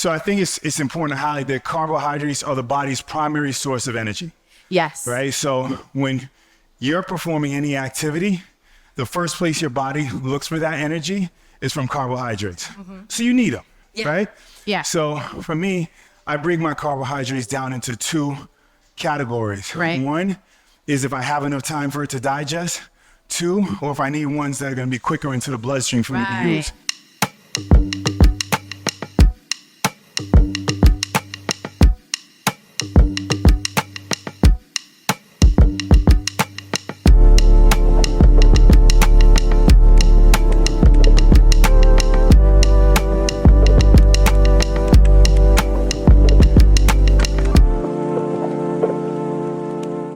So I think it's important to highlight that carbohydrates are the body's primary source of energy. Yes. Right? So when you're performing any activity, the first place your body looks for that energy is from carbohydrates. So you need them, right? Yeah. So for me, I break my carbohydrates down into two categories. Right. One is if I have enough time for it to digest. Two, or if I need ones that are going to be quicker into the bloodstream for me to use.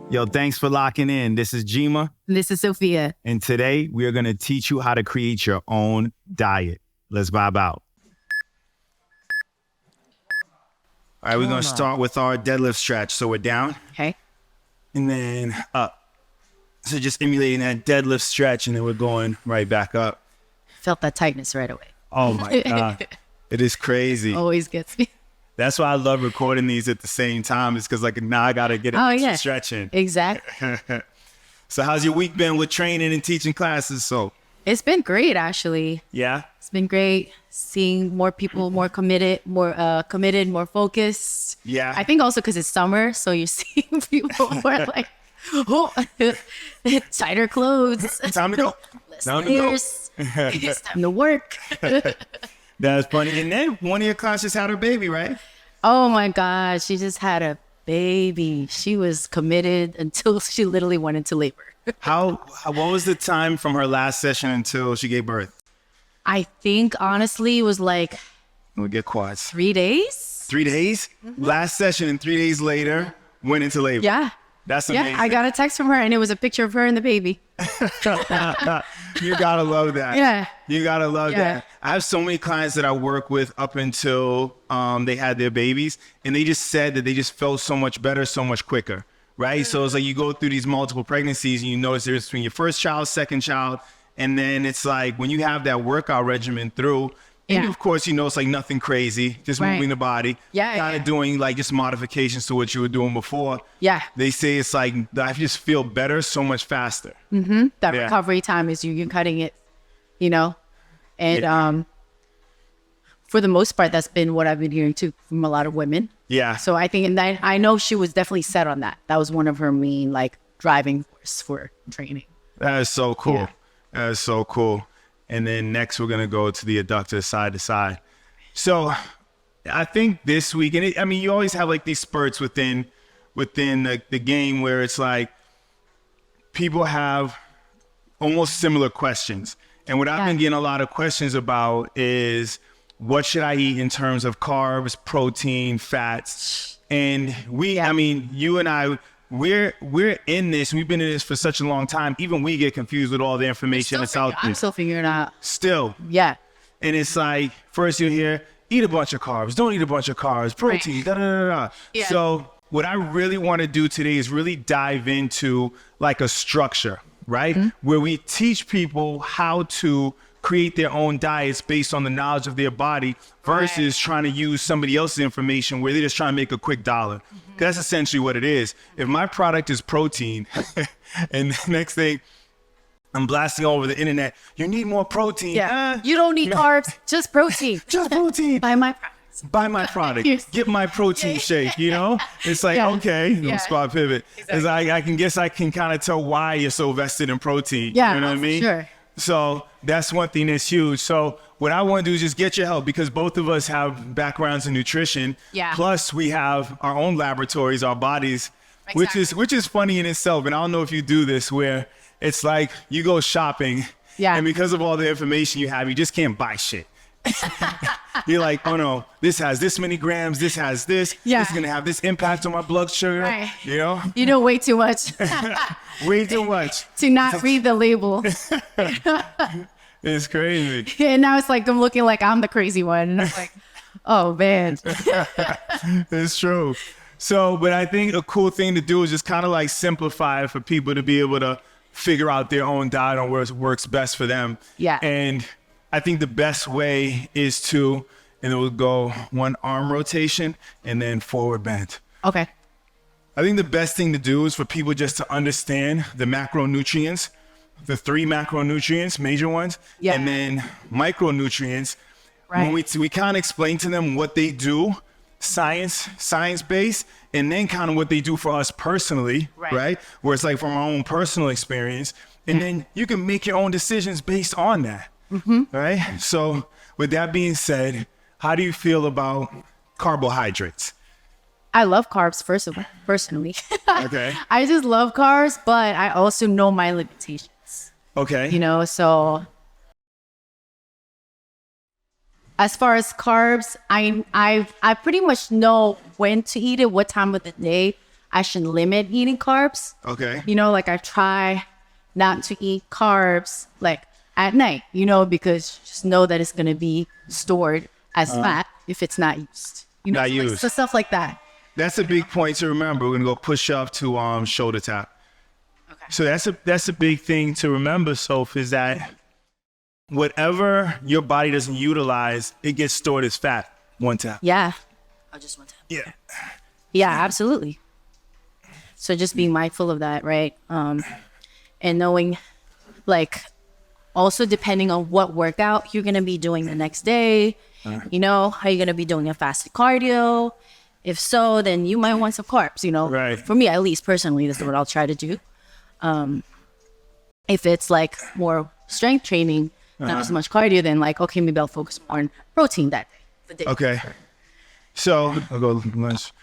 Yo, thanks for locking in. This is Jyima. This is Sophia. And today we are going to teach you how to create your own diet. Let's vibe out. All right, we're going to start with our deadlift stretch. So we're down. Okay. And then up. So just emulating that deadlift stretch, and then we're going right back up. Felt that tightness right away. Oh my God. It is crazy. Always gets me. That's why I love recording these at the same time. It's because like now I got to get an stretching. Exactly. So how's your week been with training and teaching classes? So it's been great, actually. Yeah. It's been great seeing more people, more committed, more focused. Yeah. I think also because it's summer, so you're seeing people who are like, oh, tighter clothes. Time to go. Time to go. It's time to work. That's funny. And then one of your classes had her baby, right? Oh my God. She just had a baby. She was committed until she literally went into labor. What was the time from her last session until she gave birth? I think honestly it was like We'll get quads. 3 days. 3 days? Last session and 3 days later went into labor. Yeah. That's amazing. Yeah, I got a text from her and it was a picture of her and the baby. You gotta love that. Yeah. You gotta love that. I have so many clients that I work with up until they had their babies, and they just said that they just felt so much better, so much quicker, right? So it's like you go through these multiple pregnancies and you notice there's between your first child, second child, and then it's like when you have that workout regimen through, and of course, you know, it's like nothing crazy, just moving the body, kind of doing like just modifications to what you were doing before. Yeah. They say it's like, I just feel better so much faster. That recovery time is you're cutting it, you know, and for the most part, that's been what I've been hearing too from a lot of women. Yeah. So I think, and I know she was definitely set on that. That was one of her main like driving force for training. That is so cool. Yeah. That is so cool. And then next, we're going to go to the adductor side to side. So I think this week, and I mean, you always have like these spurts within the game where it's like people have almost similar questions. And what I've been getting a lot of questions about is what should I eat in terms of carbs, protein, fats? And I mean, you and I, we're in this. We've been in this for such a long time. Even we get confused with all the information that's out there. I'm still figuring it out. Still. Yeah. And it's like, first you'll hear, eat a bunch of carbs. Don't eat a bunch of carbs. Protein, da-da-da-da. Yeah. So what I really want to do today is really dive into like a structure, right? Where we teach people how to create their own diets based on the knowledge of their body versus trying to use somebody else's information where they're just trying to make a quick dollar. That's essentially what it is. If my product is protein and the next thing I'm blasting all over the internet, you need more protein. Yeah. You don't need carbs, just protein. Just protein. Buy my products. Buy my product. Get my protein shake, you know? It's like, okay, spot pivot. Exactly. It's like, I can kind of tell why you're so vested in protein. Yeah, you know what I mean? Sure. So that's one thing that's huge. So what I want to do is just get your help because both of us have backgrounds in nutrition. Yeah. Plus we have our own laboratories, our bodies, which is funny in itself. And I don't know if you do this where it's like you go shopping and because of all the information you have, you just can't buy shit. You're like, oh no, this has this many grams, this has this, this is gonna have this impact on my blood sugar. Right. You know? You know way too much. Way too much. To not read the label. It's crazy. And now it's like I'm looking like I'm the crazy one. And I'm like, oh man. It's true. So, but I think a cool thing to do is just kind of like simplify it for people to be able to figure out their own diet on where it works best for them. Yeah. And I think the best way is to and then we'll go 1 arm rotation and then forward bend. Okay. I think the best thing to do is for people just to understand the macronutrients, the 3 macronutrients, major ones, and then micronutrients. Right. When we kind of explain to them what they do, science-based, and then kind of what they do for us personally, right? Where it's like from our own personal experience, and then you can make your own decisions based on that, right? So with that being said, how do you feel about carbohydrates? I love carbs, personally. Okay. I just love carbs, but I also know my limitations. Okay. You know, so as far as carbs, I pretty much know when to eat it, what time of the day I should limit eating carbs. Okay. You know, like I try not to eat carbs like at night, you know, because just know that it's going to be stored as fat if it's not used. You know, not used. Like, so stuff like that. That's a big point to remember. We're going to go push up to shoulder tap. Okay. So that's a big thing to remember, Soph, is that whatever your body doesn't utilize, it gets stored as fat. 1 tap. Yeah. Oh, just 1 tap. Yeah. Yeah, absolutely. So just being mindful of that, right? And knowing, like, also depending on what workout you're going to be doing the next day, you know, are you going to be doing a fasted cardio? If so, then you might want some carbs, you know. Right. For me, at least personally, that's what I'll try to do. If it's like more strength training, not as much cardio, then like, okay, maybe I'll focus more on protein that day. Okay. So I'll go lunch.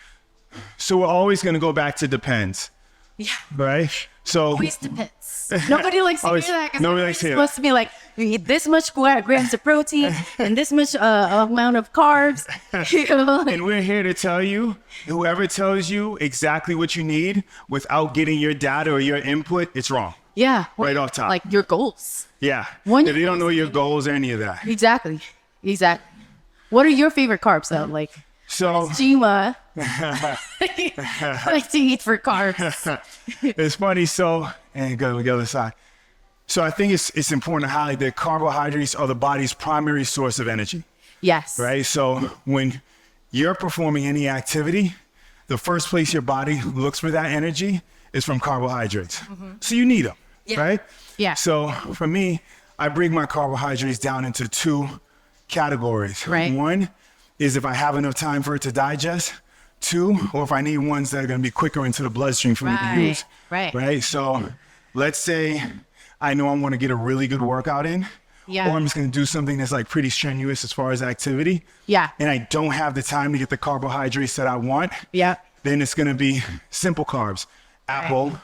So we're always going to go back to depends. Yeah. Right? So always depends. Nobody likes to hear that. Nobody likes to hear that. It's supposed to be like, you eat this much grams of protein and this much amount of carbs. You know? And we're here to tell you, whoever tells you exactly what you need without getting your data or your input, it's wrong. Yeah. Right off top. Like your goals. Yeah. If they don't know your goals or any of that. Exactly. What are your favorite carbs though? Like, so Jyima like to eat for carbs. It's funny. So, and go to the other side. So I think it's important to highlight that carbohydrates are the body's primary source of energy. Yes. Right. So when you're performing any activity, the first place your body looks for that energy is from carbohydrates. So you need them. Yeah. Right. Yeah. So for me, I break my carbohydrates down into 2 categories. Right. 1 is if I have enough time for it to digest. 2, or if I need ones that are going to be quicker into the bloodstream for me to use. Right. So let's say I know I want to get a really good workout in. Yeah. Or I'm just going to do something that's like pretty strenuous as far as activity. Yeah. And I don't have the time to get the carbohydrates that I want. Yeah. Then it's going to be simple carbs. Apple,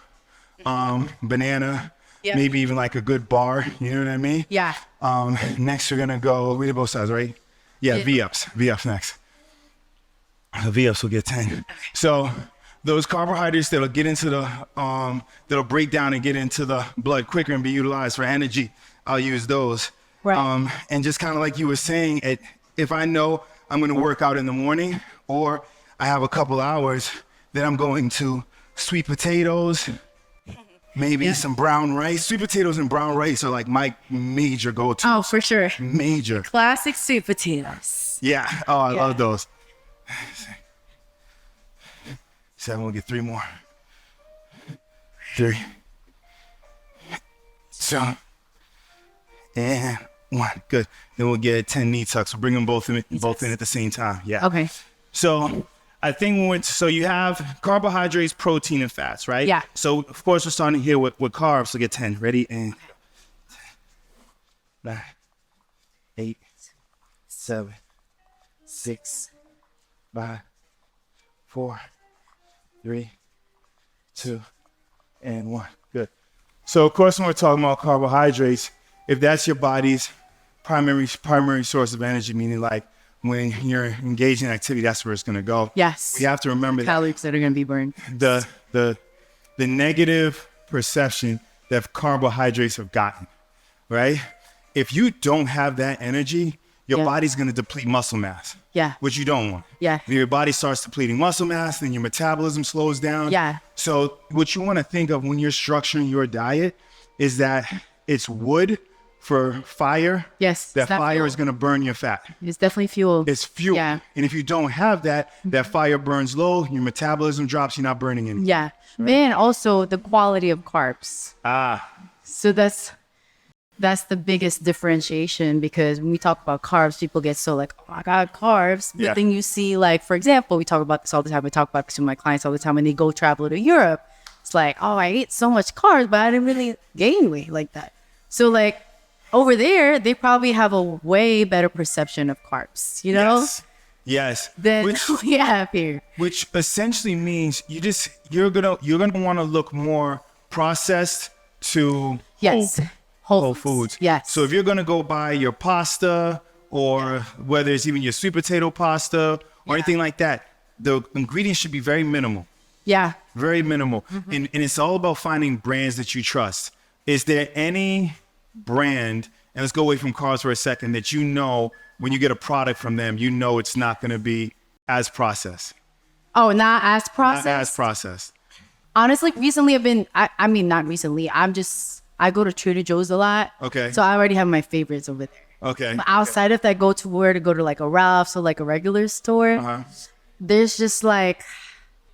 banana, maybe even like a good bar. You know what I mean? Yeah. Next we're going to go, we did both sides, right? Yeah. V-ups next. The V-ups will get 10. Okay. So those carbohydrates that'll get into the, that'll break down and get into the blood quicker and be utilized for energy, I'll use those. Right. And just kind of like you were saying, if I know I'm going to work out in the morning or I have a couple hours, then I'm going to sweet potatoes, maybe some brown rice. Sweet potatoes and brown rice are like my major go-to. Oh, for sure. Major. Classic sweet potatoes. Yeah. Oh, I love those. 7, we'll get 3 more. 3, 2, and 1. Good. Then we'll get 10 knee tucks. We'll bring them both in at the same time. Yeah. Okay. So I think so you have carbohydrates, protein, and fats, right? Yeah. So of course we're starting here with carbs. So get 10. Ready? And 9, 8, 7, 6, 5, 4, 3, 2, and 1. Good. So of course when we're talking about carbohydrates, if that's your body's primary source of energy, meaning like when you're engaged in activity, that's where it's going to go. Yes. You have to remember calories that are going to be burned. The negative perception that carbohydrates have gotten, right? If you don't have that energy, your body's going to deplete muscle mass. Yeah. Which you don't want. Yeah. If your body starts depleting muscle mass, then your metabolism slows down. Yeah. So what you want to think of when you're structuring your diet is that it's wood, for fire, yes, that fire is going to burn your fat. It's definitely fuel. It's fuel. Yeah. And if you don't have that, that fire burns low, your metabolism drops, you're not burning anything. Yeah. Right. And also the quality of carbs. So that's the biggest differentiation, because when we talk about carbs, people get so like, oh, I got carbs. But then you see, like, for example, we talk about this all the time. I talk about this with my clients all the time when they go travel to Europe. It's like, oh, I ate so much carbs, but I didn't really gain weight like that. So like over there, they probably have a way better perception of carbs, you know? Yes. Than we have here. Which essentially means you're gonna want to look more processed to whole foods. Yes. So if you're gonna go buy your pasta, or whether it's even your sweet potato pasta or anything like that, the ingredients should be very minimal. Yeah. Very minimal. And it's all about finding brands that you trust. Is there any brand, and let's go away from carbs for a second, that you know when you get a product from them, you know it's not going to be as processed? Oh, not as processed? Not as processed. Honestly, recently I mean, not recently. I go to Trader Joe's a lot. Okay. So I already have my favorites over there. Okay. But outside of that, go to like a Ralph's or like a regular store. There's just like,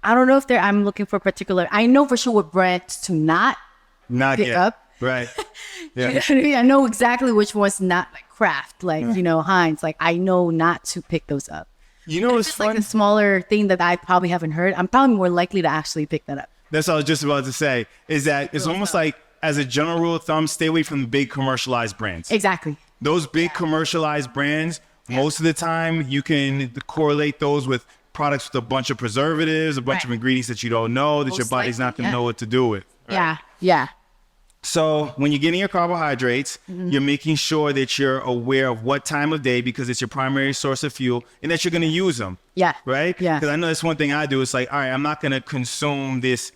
I don't know if I'm looking for a particular, I know for sure what brands to not pick up. Right. Yeah. You know what I mean? I know exactly which ones not, like Kraft, like, you know, Heinz. Like, I know not to pick those up. You know what's fun? Like a smaller thing that I probably haven't heard, I'm probably more likely to actually pick that up. That's what I was just about to say, is that it's almost like, as a general rule of thumb, stay away from the big commercialized brands. Exactly. Those big commercialized brands, most of the time, you can correlate those with products with a bunch of preservatives, a bunch of ingredients that you don't know, that your body's not going to know what to do with. Right? Yeah. So when you're getting your carbohydrates, you're making sure that you're aware of what time of day, because it's your primary source of fuel, and that you're going to use them. Yeah. Right? Yeah. Because I know that's one thing I do. It's like, all right, I'm not going to consume this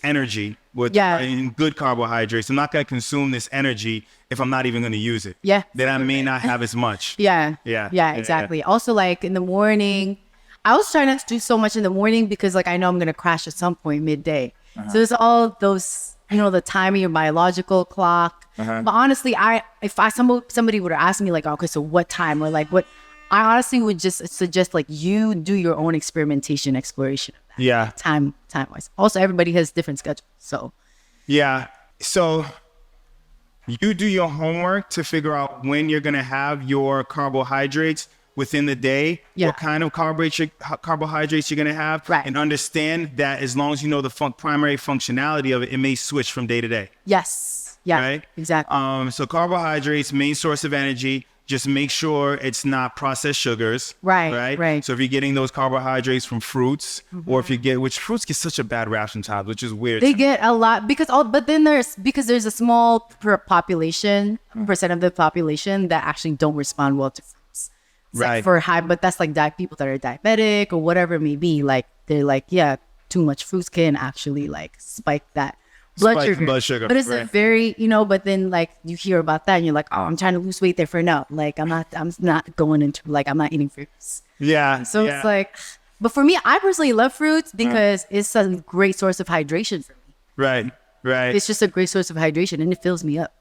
energy with in good carbohydrates. I'm not going to consume this energy if I'm not even going to use it. Yeah. Then I may not have as much. Yeah, exactly. Also, like in the morning, I was trying not to do so much in the morning because like I know I'm going to crash at some point midday. So there's all those, you know, the time of your biological clock. But honestly, if somebody would have asked me like, okay, so what time, or like what, I honestly would just suggest like you do your own experimentation, exploration of that. Yeah. Time wise. Also, everybody has different schedules. So. Yeah. So you do your homework to figure out when you're going to have your carbohydrates within the day, what kind of carbohydrates you're going to have, and understand that as long as you know the primary functionality of it, it may switch from day to day. Yes. Yeah. Right? Exactly. So carbohydrates, main source of energy, just make sure it's not processed sugars. Right. So if you're getting those carbohydrates from fruits, or if you get, which fruits get such a bad rap sometimes, which is weird. They get a lot but then there's a small percent of the population that actually don't respond well to fruits. Like but that's like people that are diabetic or whatever it may be. Like they're like, yeah, too much fruits can actually like spike that blood sugar. But it's a very, you know, but then like you hear about that and you're like, oh, I'm trying to lose weight, therefore no. Like I'm not going into, like, I'm not eating fruits. Yeah. So it's like, but for me, I personally love fruits because it's a great source of hydration for me. Right. It's just a great source of hydration and it fills me up.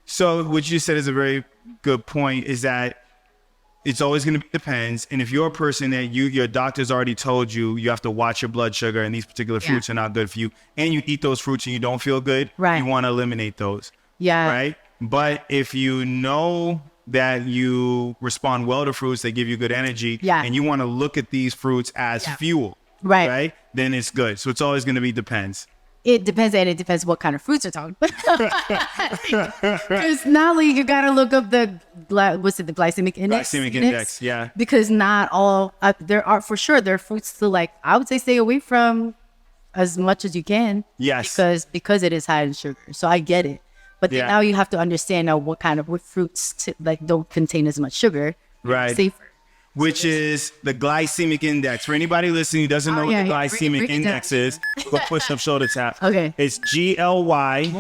So what you said is a very good point, is that it's always going to be depends. And if you're a person that your doctor's already told you have to watch your blood sugar and these particular fruits are not good for you, and you eat those fruits and you don't feel good, you want to eliminate those. Yeah. Right. But if you know that you respond well to fruits, they give you good energy, and you want to look at these fruits as fuel, right? Then it's good. So it's always going to be depends. It depends, and it depends what kind of fruits you're talking about. Because now you gotta look up the glycemic index. Glycemic index, yeah. Because not all there are fruits to, like, I would say stay away from as much as you can. Yes. Because it is high in sugar. So I get it, but then now you have to understand now what fruits don't contain as much sugar. Right. Safer. Which is the glycemic index. For anybody listening who doesn't know what the glycemic index is, go push up shoulder tap. Okay. It's GLYCEMIC.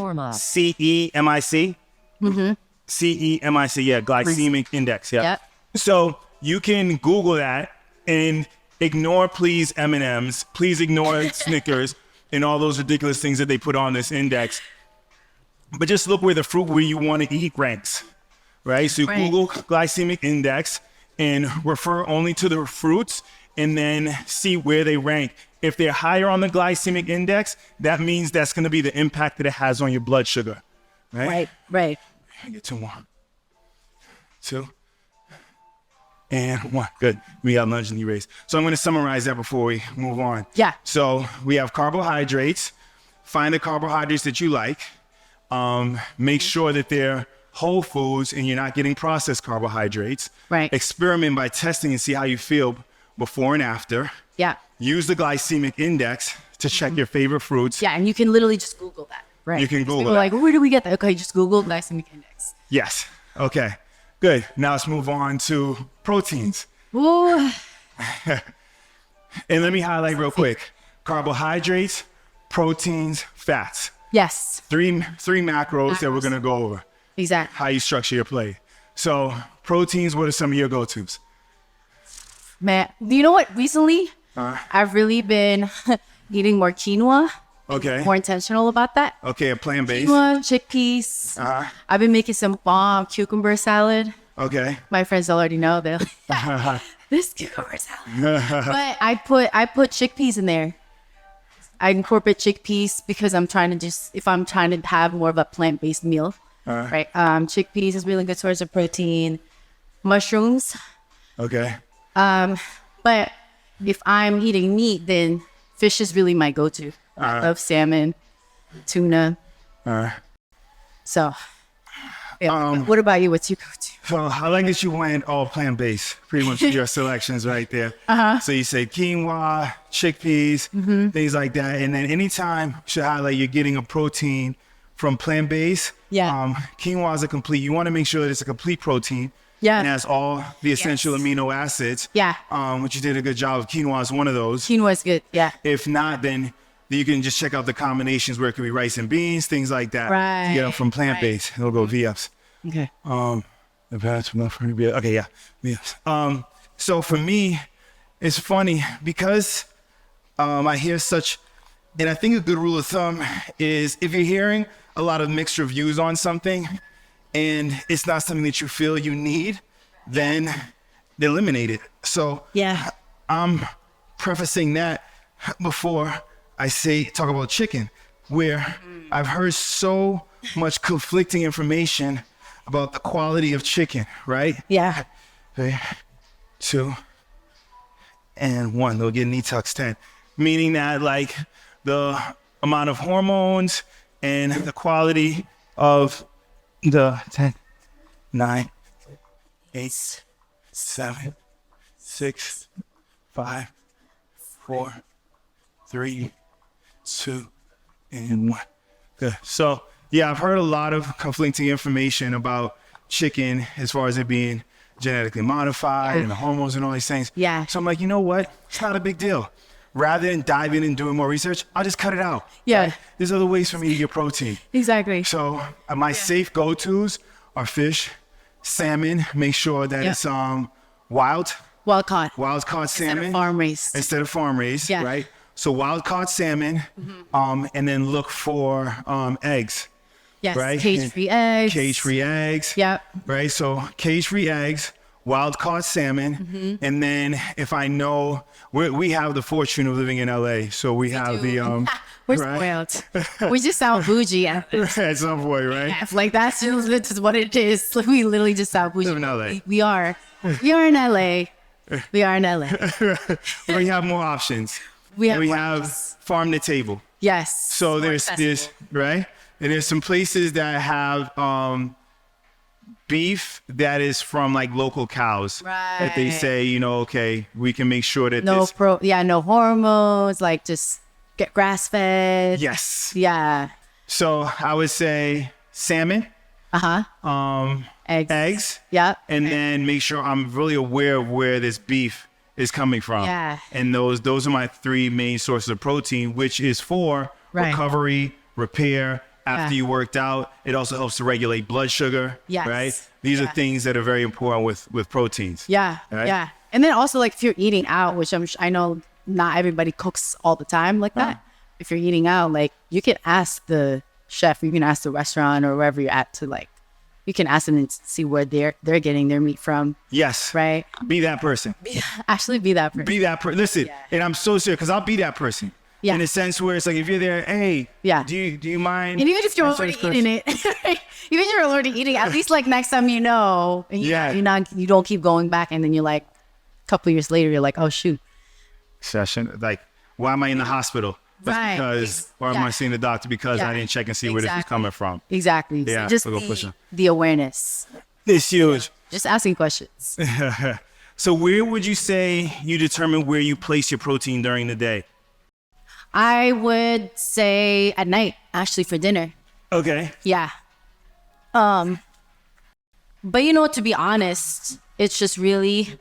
CEMIC, yeah, glycemic index, yeah. Yep. So you can Google that and ignore, please, M&Ms, please ignore Snickers and all those ridiculous things that they put on this index. But just look where the fruit where you want to eat ranks. right? So you Google glycemic index and refer only to the fruits and then see where they rank. If they're higher on the glycemic index, that means that's going to be the impact that it has on your blood sugar, right? Right. I get 2 more. 2 and 1. Good. We got lunge and knee raise. So I'm going to summarize that before we move on. Yeah. So we have carbohydrates. Find the carbohydrates that you like. Make sure that they're whole foods and you're not getting processed carbohydrates. Right. Experiment by testing and see how you feel before and after. Yeah. Use the glycemic index to check your favorite fruits. Yeah, and you can literally just Google that. Right. You can Google that. Like, where do we get that? Okay, just Google glycemic index. Yes. Okay. Good. Now let's move on to proteins. Ooh. And let me highlight real quick. Carbohydrates, proteins, fats. Yes. Three macros that we're going to go over. Exactly. How you structure your plate. So proteins, what are some of your go-tos? Man, you know what? Recently, I've really been eating more quinoa. Okay. More intentional about that. Okay, a plant-based. Quinoa, chickpeas. I've been making some bomb cucumber salad. Okay. My friends already know. They're like, this cucumber salad. But I put chickpeas in there. I incorporate chickpeas because I'm trying to have more of a plant-based meal. Right. Chickpeas is really good source of protein. Mushrooms. Okay. But if I'm eating meat, then fish is really my go-to. I love salmon, tuna. So, yeah. What about you? What's your go-to? So I like that you went all plant-based, pretty much your selections right there. So you say quinoa, chickpeas, things like that. And then anytime you should highlight you're getting a protein from plant-based. Yeah. Quinoa is a complete, you want to make sure that it's a complete protein. Yeah. And has all the essential amino acids. Yeah. Which you did a good job of. Quinoa is one of those. Quinoa is good. Yeah. If not, then you can just check out the combinations where it could be rice and beans, things like that. Right. To get them from plant-based. It'll go VFs. Okay. Okay, yeah. VFs. So for me, it's funny because I hear such, and I think a good rule of thumb is if you're hearing a lot of mixed reviews on something and it's not something that you feel you need, then eliminate it. So yeah, I'm prefacing that before I talk about chicken, where I've heard so much conflicting information about the quality of chicken, right? Yeah. 3, 2, and 1. They'll get an detox 10, meaning that like the amount of hormones and the quality of the 10, 9, 8, 7, 6, 5, 4, 3, 2, and 1. Good. So yeah, I've heard a lot of conflicting information about chicken as far as it being genetically modified and the hormones and all these things. Yeah. So I'm like, you know what? It's not a big deal. Rather than diving and doing more research, I'll just cut it out. Yeah. Right? There's other ways for me to get protein. Exactly. So my safe go-tos are fish, salmon. Make sure that it's wild caught salmon. Instead of farm raised. Yeah. Right. So wild caught salmon, and then look for eggs. Yes. Right. Cage-free eggs. Cage-free eggs. Yep. Right. So cage-free eggs, wild caught salmon, and then if I know we have the fortune of living in LA, so we have the we're right? spoiled. We just sound bougie at some point, right? Yeah, like that's just what it is. We literally just sound bougie. Live in LA. We are in LA. We are in LA. We have more options. We have farm to table. Yes. So there's this, right? And there's some places that have beef that is from like local cows. Right. That they say, okay, we can make sure that no hormones, like just get grass fed. Yes. Yeah. So I would say salmon. Eggs. Yep. And then make sure I'm really aware of where this beef is coming from. Yeah. And those are my 3 main sources of protein, which is for recovery, repair, after you worked out. It also helps to regulate blood sugar. Yes. Right? These are things that are very important with proteins. Yeah. Right? Yeah. And then also like if you're eating out, which I know not everybody cooks all the time like that. If you're eating out, like you can ask the chef, you can ask the restaurant or wherever you're at to like you can ask them and see where they're getting their meat from. Yes. Right. Be that person. Actually, be that person. Be that person. Listen, and I'm so serious because I'll be that person. Yeah. In a sense where it's like, if you're there, hey, do you mind? And even if you're already eating it, even if you're already eating, at least like next time and you don't keep going back, and then you're like, a couple years later, you're like, oh shoot. Session, like, why am I in the hospital? Right. Because, or am I seeing the doctor because I didn't check and see where this is coming from? Exactly. Yeah. So just the awareness. It's huge. Just asking questions. So where would you say you determine where you place your protein during the day? I would say at night, actually, for dinner. Okay. Yeah. But to be honest, it's just really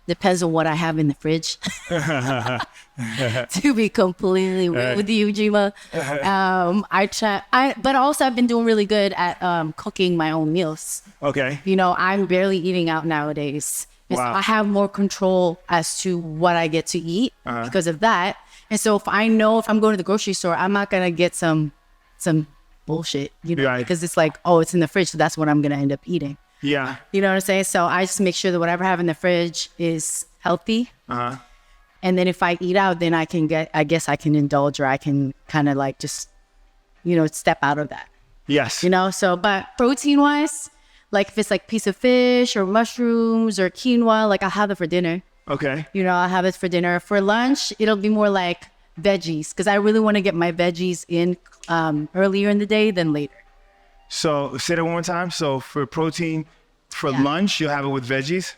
depends on what I have in the fridge. To be completely real with you, Jyima. But also I've been doing really good at cooking my own meals. Okay. I'm barely eating out nowadays. Wow. I have more control as to what I get to eat because of that. And so if I'm going to the grocery store, I'm not going to get some bullshit, because it's like, oh, it's in the fridge. So that's what I'm going to end up eating. Yeah. You know what I'm saying? So I just make sure that whatever I have in the fridge is healthy. And then if I eat out, then I guess I can indulge, or I can kind of like just, step out of that. Yes. But protein wise, like if it's like piece of fish or mushrooms or quinoa, like I'll have it for dinner. Okay. I'll have it for dinner. For lunch, it'll be more like veggies, because I really want to get my veggies in earlier in the day than later. So say that one more time. So for protein, for lunch, you'll have it with veggies?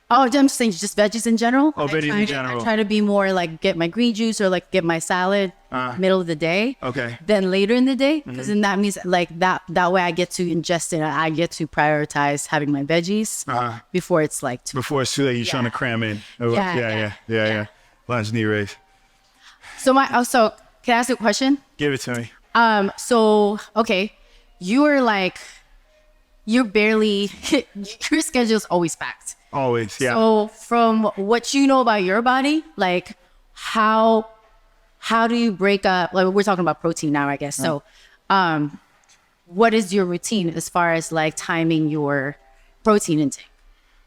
Oh, I'm saying just veggies in general. Oh, veggies in general. I try to be more like get my green juice or like get my salad middle of the day. Okay. Then later in the day, because then that means like that way I get to ingest it. I get to prioritize having my veggies before it's like before it's too late. You're trying to cram in. Yeah. Lunch knee race. So can I ask you a question? Give it to me. Okay, you're barely your schedule's always packed. Always, yeah. So from what you know about your body, like how do you break up, like we're talking about protein now, I guess. So what is your routine as far as like timing your protein intake?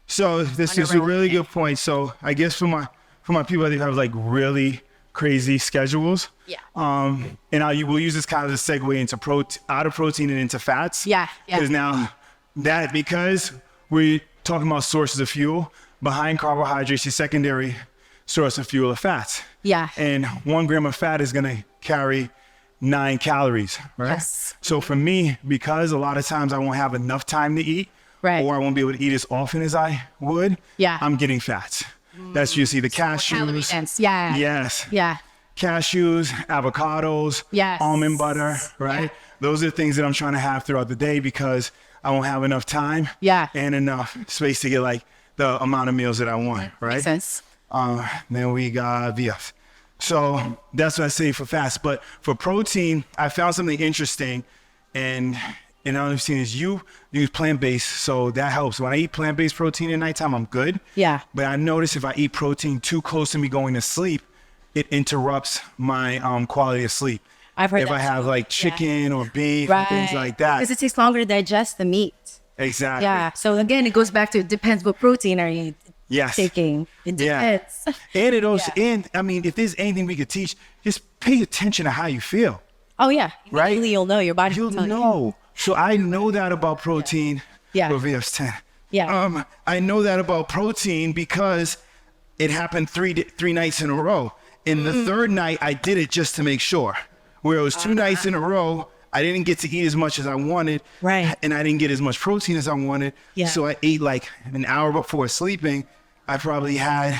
So this is a really good point. So I guess for my people that have like really crazy schedules. Yeah. And we'll use this kind of a segue into out of protein and into fats. Yeah. Because now because we're talking about sources of fuel, behind carbohydrates, your secondary source of fuel are fats. Yeah. And 1 gram of fat is going to carry 9 calories, right? Yes. So for me, because a lot of times I won't have enough time to eat, right, or I won't be able to eat as often as I would, I'm getting fats. That's usually the cashews. Yeah. Yes. Yeah. Cashews, avocados, almond butter, right? Yeah. Those are the things that I'm trying to have throughout the day because I won't have enough time and enough space to get like the amount of meals that I want, right? Makes sense. Then we got VF. So that's what I say for fats. But for protein, I found something interesting, and I've seen is you use plant-based, so that helps. When I eat plant-based protein at nighttime, I'm good. Yeah. But I notice if I eat protein too close to me going to sleep, it interrupts my quality of sleep. I've heard if that I have like chicken or beef right, and things like that. Because it takes longer to digest the meat. Exactly. Yeah. So again, it goes back to, it depends what protein are you taking. It depends. Yeah. And it also, and I mean, if there's anything we could teach, just pay attention to how you feel. Oh yeah. Right? You'll know your body. You'll know. So I know that about protein. Yeah. For VF's 10. Yeah. I know that about protein because it happened three nights in a row. And the third night, I did it just to make sure. Where it was 2 nights in a row, I didn't get to eat as much as I wanted. Right. And I didn't get as much protein as I wanted. Yeah. So I ate like an hour before sleeping. I probably had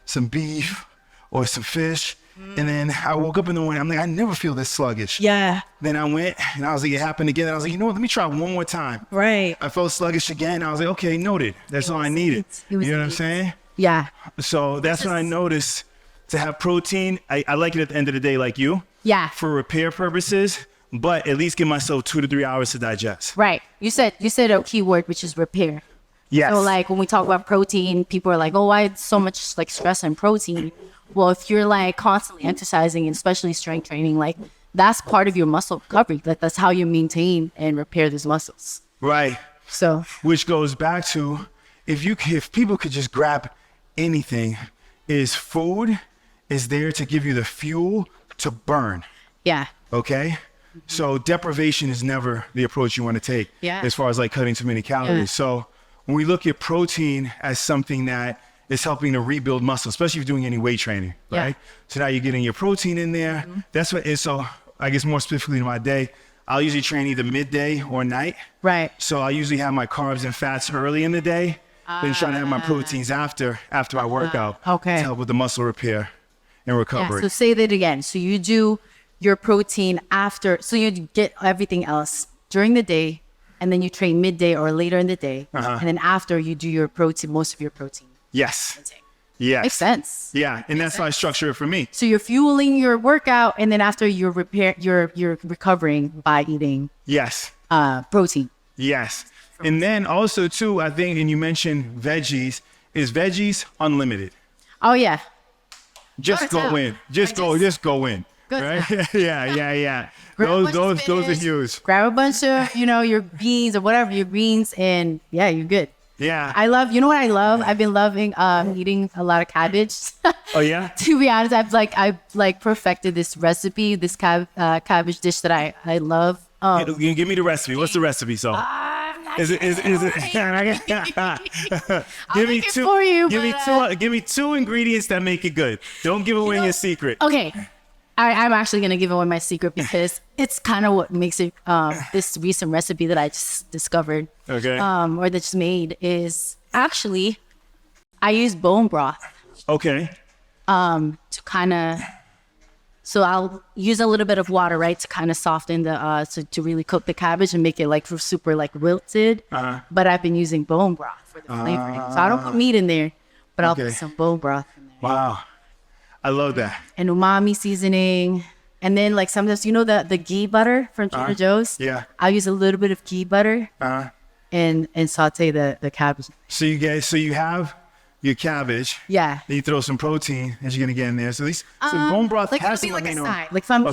some beef or some fish. And then I woke up in the morning. I'm like, I never feel this sluggish. Yeah. Then I went and I was like, it happened again. And I was like, you know what? Let me try one more time. Right. I felt sluggish again. I was like, okay, noted. That's all I needed. You know what I'm saying? Yeah. So that's when I noticed to have protein. I like it at the end of the day, like you. Yeah. For repair purposes, but at least give myself 2 to 3 hours to digest. Right. You said a key word, which is repair. Yes. So like when we talk about protein, people are like, oh, why so much like stress on protein? Well, if you're like constantly exercising, and especially strength training, like that's part of your muscle recovery. Like that's how you maintain and repair these muscles. Right. So, which goes back to if people could just grab anything, is food is there to give you the fuel to burn. Yeah. Okay. So deprivation is never the approach you want to take. Yeah. As far as like cutting too many calories. Yeah. So when we look at protein as something that is helping to rebuild muscle, especially if you're doing any weight training, right? Yeah. So now you're getting your protein in there. That's what. And so I guess more specifically in my day, I'll usually train either midday or night. Right. So I usually have my carbs and fats early in the day, then try to have my proteins after my workout. Okay. To help with the muscle repair and recovery. Yeah, so say that again. So you do your protein after, so you get everything else during the day, and then you train midday or later in the day, and then after you do your protein, most of your protein. Yes. Intake. Yes. Makes sense. Yeah, and that's how I structure it for me. So you're fueling your workout, and then after you're recovering by eating. Yes. Protein. Yes. And then also too, I think, and you mentioned veggies, is veggies unlimited? Oh yeah. Just go in. Just go in. Right? Yeah. Those are huge. Grab a bunch of, your beans or whatever, your greens, and yeah, you're good. Yeah. I love, you know what I love? I've been loving eating a lot of cabbage. Oh yeah? To be honest, I've perfected this recipe, this cabbage dish that I love. Give me the recipe. What's the recipe, so? Is it? Give me two ingredients that make it good. Don't give away your secret. Okay. I'm actually going to give away my secret because it's kind of what makes it, this recent recipe that I just discovered, okay, or that just made, is actually, I use bone broth. Okay. To kind of, so I'll use a little bit of water, right, to kind of soften the, to really cook the cabbage and make it like super like wilted. But I've been using bone broth for the flavoring. So I don't put meat in there, but I'll put some bone broth in there. Wow. I love that. And umami seasoning. And then like sometimes, the ghee butter from Trader Joe's? Yeah. I'll use a little bit of ghee butter and saute the cabbage. So you have your cabbage. Yeah. Then you throw some protein as you're going to get in there. So bone broth has to be like a side. Like if I'm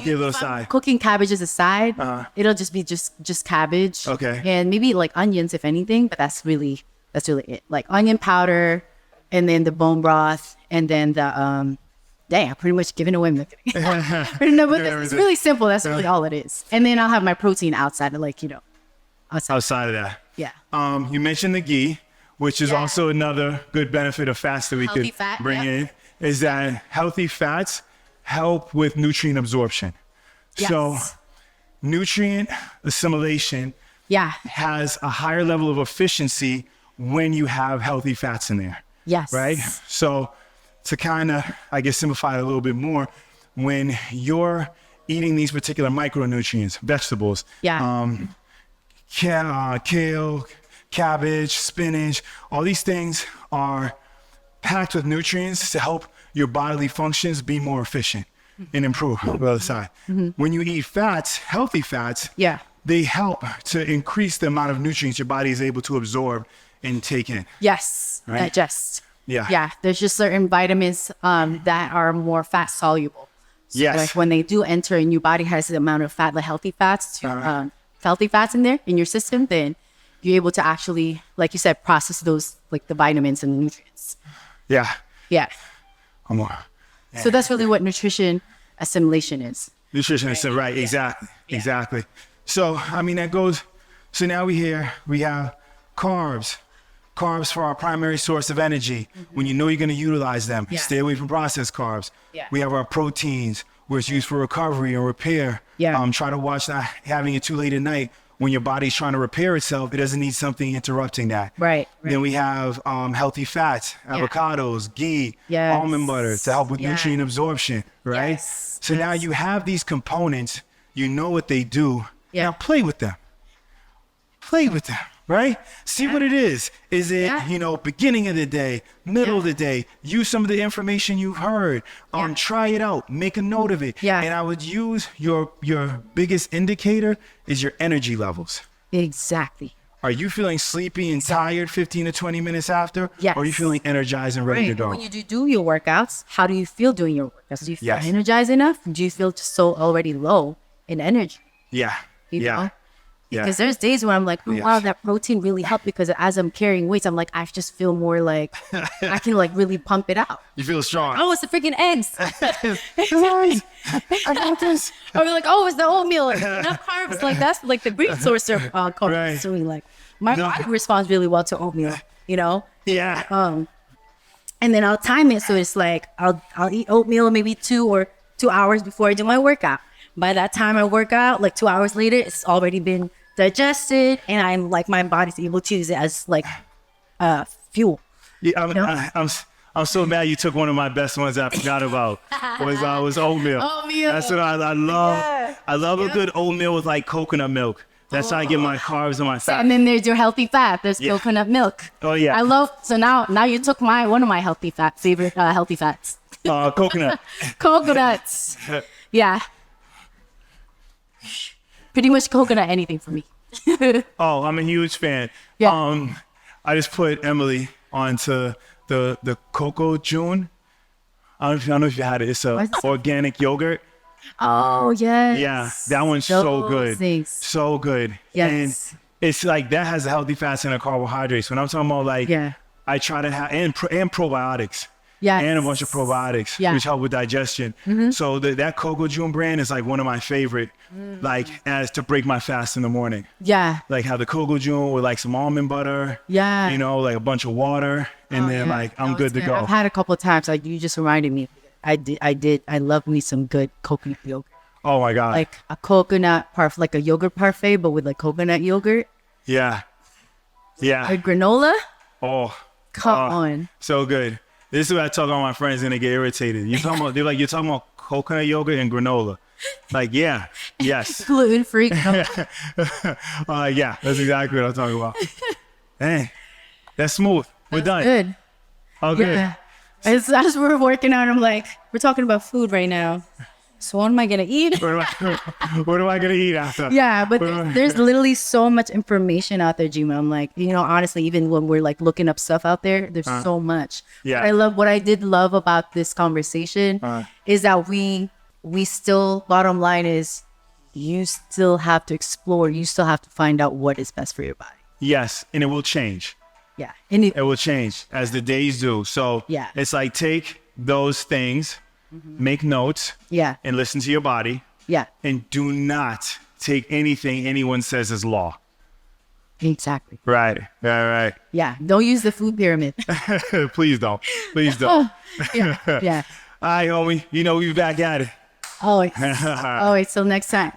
cooking cabbage as a side, it'll just be just cabbage. Okay. And maybe like onions, if anything, but that's really it. Like onion powder and then the bone broth and then the, I'm pretty much giving away. No, but it's really simple. That's really all it is. And then I'll have my protein outside of outside of that. Yeah. You mentioned the ghee, which is also another good benefit of fats that we could bring in, is that healthy fats help with nutrient absorption. Yes. So nutrient assimilation has a higher level of efficiency when you have healthy fats in there. Yes. Right? So to kind of, I guess, simplify it a little bit more, when you're eating these particular micronutrients, vegetables, kale, cabbage, spinach, all these things are packed with nutrients to help your bodily functions be more efficient and improve on the other side. When you eat fats, healthy fats, they help to increase the amount of nutrients your body is able to absorb and take in. Yes, right? Digest. Yeah. There's just certain vitamins that are more fat soluble. So like when they do enter and your body has the amount of fat, like healthy fats, healthy fats in there in your system, then you're able to actually, like you said, process those, like the vitamins and the nutrients. Yeah. So that's really what nutrition assimilation is. Nutrition assimilation, right? Exactly. So I mean that goes. So now we have carbs. Carbs for our primary source of energy. When you know you're going to utilize them, stay away from processed carbs. We have our proteins, where it's used for recovery and repair. Try to watch not having it too late at night. When your body's trying to repair itself, it doesn't need something interrupting that. Right. Then we have healthy fats, avocados, ghee, almond butter to help with nutrient absorption, right? So now you have these components, you know what they do. Now play with them. Right? See what it is. Is it, beginning of the day, middle of the day, use some of the information you've heard. Try it out. Make a note of it. And I would use your biggest indicator is your energy levels. Exactly. Are you feeling sleepy and tired 15 to 20 minutes after? Yes. Or are you feeling energized and ready to go? When you do your workouts, how do you feel doing your workouts? Do you feel energized enough? Do you feel so already low in energy? You know? Because there's days where I'm like, oh, wow, that protein really helped, because as I'm carrying weights, I'm like, I just feel more like I can like really pump it out. You feel strong. Oh, it's the freaking eggs. I got this. Or like, oh, it's the oatmeal. Enough carbs. Like that's like the great source of carbs. Right. So like my body responds really well to oatmeal, you know? Yeah. And then I'll time it so it's like I'll eat oatmeal maybe 2 hours before I do my workout. By that time I work out, like 2 hours later, it's already been digested, and I'm like, my body's able to use it as like fuel. Yeah, I'm so mad you took one of my best ones I forgot about. was oatmeal. Oatmeal. That's what I love. Yeah. I love a good oatmeal with like coconut milk. That's how I get my carbs and my fat. And then there's your healthy fat. There's coconut milk. Oh yeah. I love. So now you took one of my favorite healthy fats. Coconut. Coconuts. Yeah. Pretty much coconut anything for me. Oh, I'm a huge fan. Yeah. I just put Emily onto the Cocoa June. I don't know if you had it. It's a organic yogurt. Oh yes. Yeah, that one's so good. So good. Yes. And it's like that has a healthy fats and a carbohydrates. When I'm talking about like, I try to have and probiotics. Yes. And a bunch of probiotics, which help with digestion. So that Cocoa June brand is like one of my favorite, like as to break my fast in the morning. Yeah. Like have the Cocoa June with like some almond butter. Yeah. You know, like a bunch of water, and then like I'm good to go. I've had a couple of times. Like you just reminded me. I did. I love me some good coconut yogurt. Oh my God. Like a coconut parfait, like a yogurt parfait, but with like coconut yogurt. Yeah. Yeah. Or granola. Oh. Come on. So good. This is what I talk about. My friends and they get irritated. You're talking about coconut yogurt and granola. Like, yeah, yes. Gluten free. Yeah, that's exactly what I'm talking about. Dang, that's smooth. We're done. Good. Oh, good. Yeah. As we're working on, I'm like, we're talking about food right now. So what am I gonna eat? What am I gonna eat after? Yeah, but there's literally so much information out there, Jyima. I'm like, you know, honestly, even when we're like looking up stuff out there, there's so much. Yeah. What I did love about this conversation is that we still, bottom line is, you still have to explore. You still have to find out what is best for your body. Yes, and it will change. Yeah, and it will change as the days do. So it's like take those things. Make notes. And listen to your body. And do not take anything anyone says as law. Exactly. Right. Yeah. Don't use the food pyramid. Please don't. Please don't. Yeah. All right, homie. You know, we'll be back at it. Always. Always. Till next time.